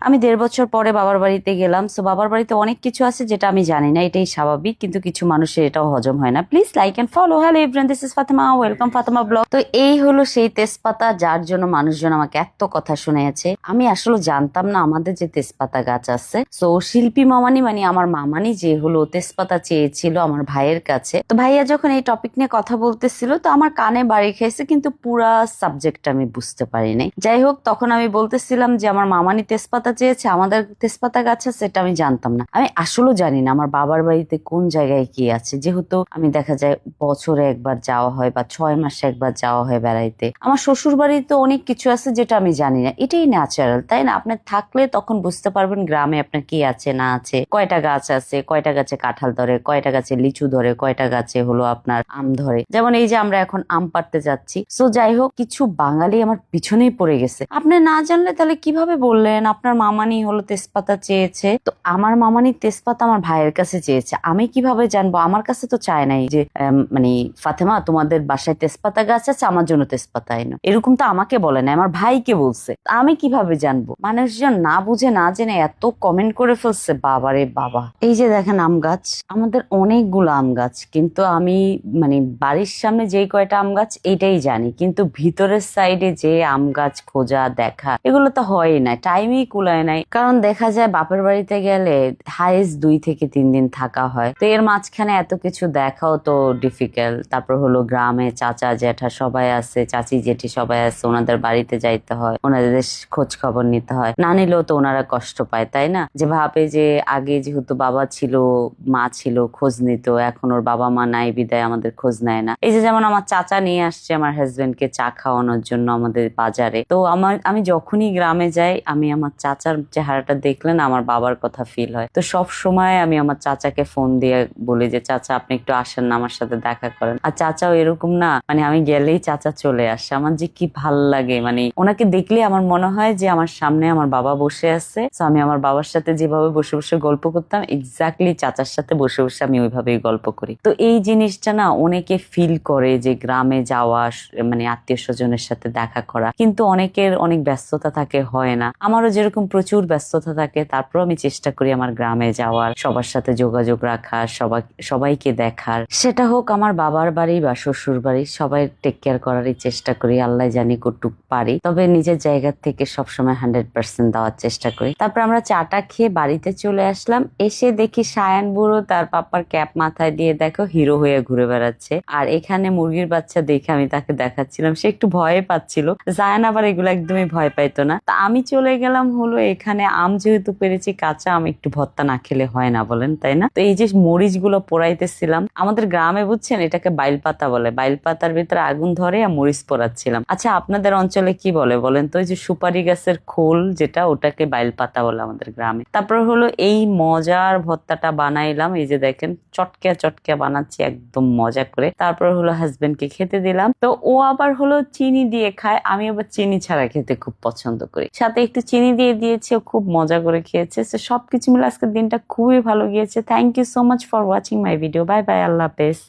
আমি 1.5 বছর পরে বাবার বাড়িতে গেলাম। সো বাবার বাড়িতে অনেক কিছু আছে যেটা আমি জানি না, এটাই স্বাভাবিক, কিন্তু কিছু মানুষের এটাও হজম হয় না। Please like and follow. Hello everyone, this is Fatema, welcome Fatema blog. তো এই হলো সেই তেজপাতা যার জন্য মানুষজন আমাকে এত কথা শুনিয়েছে। আমি আসলে জানতাম না আমাদের যে তেজপাতা গাছ আছে। সো শিল্পী মামানি মানে আমার মামানি যে হলো তেজপাতা চেয়েছিল আমার ভাইয়ের কাছে। তো ভাইয়া যখন এই টপিক নিয়ে কথা বলতেছিল তো আমার কানে বাড়ি খেয়েছে, কিন্তু পুরা সাবজেক্ট আমি বুঝতে পারি নাই। যাই হোক, তখন আমি বলতেছিলাম যে আমার মামানি তেজপাতা চেয়েছে, আমাদের তেজপাতা গাছ আছে, সেটা আমি জানতাম না। আমি আসলে জানি না আমার বাবার বাড়িতে কোন জায়গায় কি আছে, যেহেতু আমি দেখা যায় বছরে একবার যাওয়া হয় বা 6 মাসে একবার যাওয়া হয় বেড়াইতে। আমার শ্বশুর বাড়িতে অনেক কিছু আছে যেটা আমি জানি না। এটাই ন্যাচারাল, তাই না? আপনি থাকলে তখন বুঝতে পারবেন গ্রামে আপনার কি আছে না আছে, কয়টা গাছ আছে, কয়টা গাছে কাঁঠাল ধরে, কয়টা গাছে লিচু ধরে, কয়টা গাছে হলো আপনার আম ধরে। যেমন এই যে আমরা এখন আম পাড়তে যাচ্ছি। সো যাই হোক, কিছু বাঙালি আমার পিছনেই পড়ে গেছে। আপনি না জানলে তাহলে কিভাবে বললেন আপনার মামানি হলো তেজপাতা চেয়েছে? তো আমার মামানি তেজপাতা আমার ভাইয়ের কাছে চেয়েছে, আমি কিভাবে জানবো? আমার কাছে তো চায় নাই যে মানে ফাতেমা তোমাদের বাসায় তেজপাতা গাছ আছে, আমার জন্য তেজপাতা এনো, এরকম তো আমাকে বলে না, আমার ভাইকে বলছে। আমি কিভাবে জানবো? মানুষজন না বুঝে না জেনে এত কমেন্ট করে ফেলছে, বাবারে বাবা। এই যে দেখেন আম গাছ, আমাদের অনেকগুলো আম গাছ, কিন্তু আমি মানে বাড়ির সামনে যেই কয়টা আম গাছ এইটাই জানি, কিন্তু ভিতরের সাইডে যে আম গাছ খোঁজা দেখা এগুলো তো হয় না, টাইমই কুলায় নাই। কারণ দেখা যায় বাপের বাড়িতে গেলে হাইস্ট 2 থেকে 3 দিন থাকা হয়, তো এর মাঝখানে এত কিছু দেখাও তো ডিফিকাল্ট। তারপর হলো গ্রামে চাচা জ্যাঠা সবাই আছে, চাচি জেঠি সবাই আছে, ওনাদের বাড়িতে যাইতে হয়, ওনাদের খোঁজ খবর নিতে হয়, না নিলেও তো ওনারা কষ্ট পায়, তাই না? যে ভাবে যে আগে যেহেতু বাবা ছিল মা ছিল খোঁজ নিত, এখন ওর বাবা মা নাই বিদায় আমাদের খোঁজ নেয় না। এই যে যেমন আমার চাচা নিয়ে আসছে আমার হাজবেন্ডকে চা খাওয়ানোর জন্য আমাদের বাজারে। তো আমি যখনই গ্রামে যাই, আমি আমার চাচার চেহারাটা দেখলে না আমার বাবার কথা ফিল হয়। তো সব সময় আমি আমার চাচাকে ফোন দিয়ে বলি যে চাচা আপনি একটু আসেন না, আমার সাথে দেখা করেন। আর চাচাও এরকম না, মানে আমি গেলেই চাচা চলে আসে। আমার যে কি ভাল লাগে, মানে ওনাকে দেখলে আমার মনে হয় যে আমার সামনে আমার বাবা বসে আছে। তো আমি আমার বাবার সাথে যেভাবে বসে বসে গল্প করতাম, এক্স্যাক্টলি চাচার সাথে বসে বসে আমি ওইভাবেই গল্প করি। তো এই জিনিসটা না অনেকে ফিল করে যে গ্রামে যাওয়া, মানে আত্মীয় স্বজনের সাথে দেখা করা, কিন্তু অনেকের অনেক ব্যস্ততা থাকে, হয় না। আমারও যেরকম প্রচুর ব্যস্ততা থাকে, তারপর আমি চেষ্টা করি আমার গ্রামে যাওয়ার, সবার সাথে যোগাযোগ রাখার, সবাইকে দেখার। সেটা হোক আমার বাবার বাড়ি বা শ্বশুর বাড়ি, সবাই টেক কেয়ার করারই চেষ্টা করি। আল্লাহ জানি কতটুক পারি, তবে নিজের জায়গা থেকে সবসময় 100% দেওয়ার চেষ্টা করি। তারপর আমরা চাটা খেয়ে বাড়িতে চলে আসলাম। এসে দেখি সায়ান বুড়ো তার পাপার ক্যাপ মাথায় দিয়ে দেখো হিরো হয়ে ঘুরে বেড়াচ্ছে। আর এখানে মুরগির বাচ্চা দেখে আমি তাকে দেখাচ্ছিলাম, সে একটু ভয়ে পাচ্ছিল। জায়ান আবার এগুলো একদমই ভয় পাইতো না। তা আমি চলে গেলাম হলো এখানে আম যেহেতু পেরেছি কাঁচা আম, একটু ভর্তা না খেলে হয় না বলেন, তাই না? তো এই যে মরিচ গুলো পোড়াইতেছিলাম, আমাদের গ্রামে বুঝছেন এটাকে বাইল পাতা বলে, বাইল পাতার ভিতরে আগুন ধরে আর মরিচ পোড়াচ্ছিলাম। আচ্ছা আপনাদের অঞ্চলে কি বলে বলেন তো? ওই যে সুপারি গাছের খোল যেটা, ওটাকে বাইল পাতা বলে আমাদের গ্রামে। তারপর হলো এই মজার ভর্তাটা বানাইলাম, এই যে দেখেন চটকে চটকে বানাচ্ছি একদম মজা করে। তারপর হলো হাজবেন্ডকে খেতে দিলাম। তো ও আবার হলো চিনি দিয়ে খায়, আমি আবার চিনি ছাড়া খেতে খুব পছন্দ করি, সাথে একটু চিনি দিয়ে দিয়েছে, ও খুব মজা করে খেয়েছে। তো সবকিছু মিলে আজকের দিনটা খুবই ভালো গিয়েছে। Thank you so much for watching my video. Bye bye, আল্লাহ হাফেজ।